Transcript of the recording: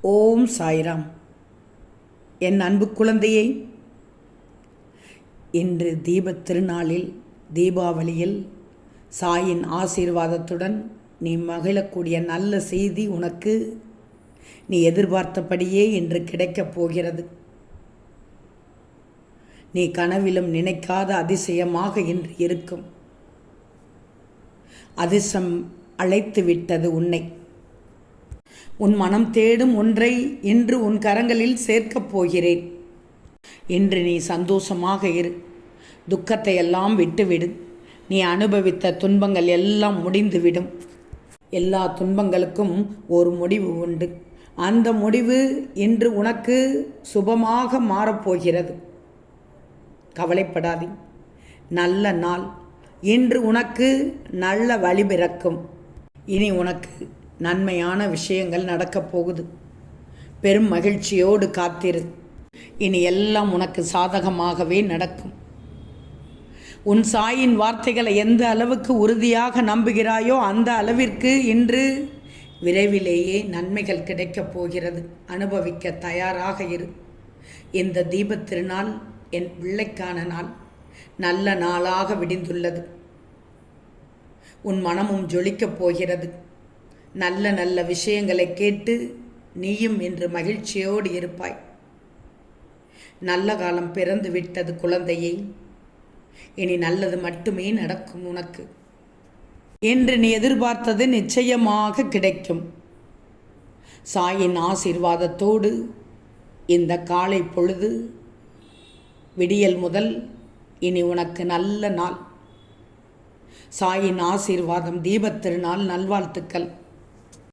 ஓம் சாய்ராம். என் அன்பு குழந்தையை, இன்று தீபத் திருநாளில் தீபாவளியில் சாயின் ஆசீர்வாதத்துடன் நீ மகிழக்கூடிய நல்ல செய்தி உனக்கு நீ எதிர்பார்த்தபடியே இன்று கிடைக்கப் போகிறது. நீ கனவிலும் நினைக்காத அதிசயமாக இன்று இருக்கும். அதிர்ஷ்டம் அழைத்து விட்டது உன்னை. உன் மனம் தேடும் ஒன்றை இன்று உன் கரங்களில் சேர்க்கப் போகிறேன். இன்று நீ சந்தோஷமாக இரு. துக்கத்தை எல்லாம் விட்டுவிடு. நீ அனுபவித்த துன்பங்கள் எல்லாம் முடிந்துவிடும். எல்லா துன்பங்களுக்கும் ஒரு முடிவு உண்டு. அந்த முடிவு இன்று உனக்கு சுபமாக மாறப்போகிறது. கவலைப்படாதே. நல்ல நாள். இன்று உனக்கு நல்ல வழி பிறக்கும். இனி உனக்கு நன்மையான விஷயங்கள் நடக்கப் போகுது. பெரும் மகிழ்ச்சியோடு காத்திரு. இனி எல்லாம் உனக்கு சாதகமாகவே நடக்கும். உன் சாயின் வார்த்தைகளை எந்த அளவுக்கு உறுதியாக நம்புகிறாயோ அந்த அளவிற்கு இன்று விரைவிலேயே நன்மைகள் கிடைக்கப் போகிறது. அனுபவிக்க தயாராக இரு. இந்த தீபத் திருநாள் என் பிள்ளைக்கான நாள். நல்ல நாளாக விடிந்துள்ளது. உன் மனமும் ஜொலிக்கப் போகிறது. நல்ல நல்ல விஷயங்களை கேட்டு நீயும் இன்று மகிழ்ச்சியோடு இருப்பாய். நல்ல காலம் பிறந்து விட்டது குழந்தையே. இனி நல்லது மட்டுமே நடக்கும் உனக்கு. என்று நீ எதிர்பார்த்தது நிச்சயமாக கிடைக்கும். சாயின் ஆசீர்வாதத்தோடு இந்த காலை பொழுது விடியல் முதல் இனி உனக்கு நல்ல நாள். சாயின் ஆசீர்வாதம். தீபத் திருநாள் நல்வாழ்த்துக்கள்.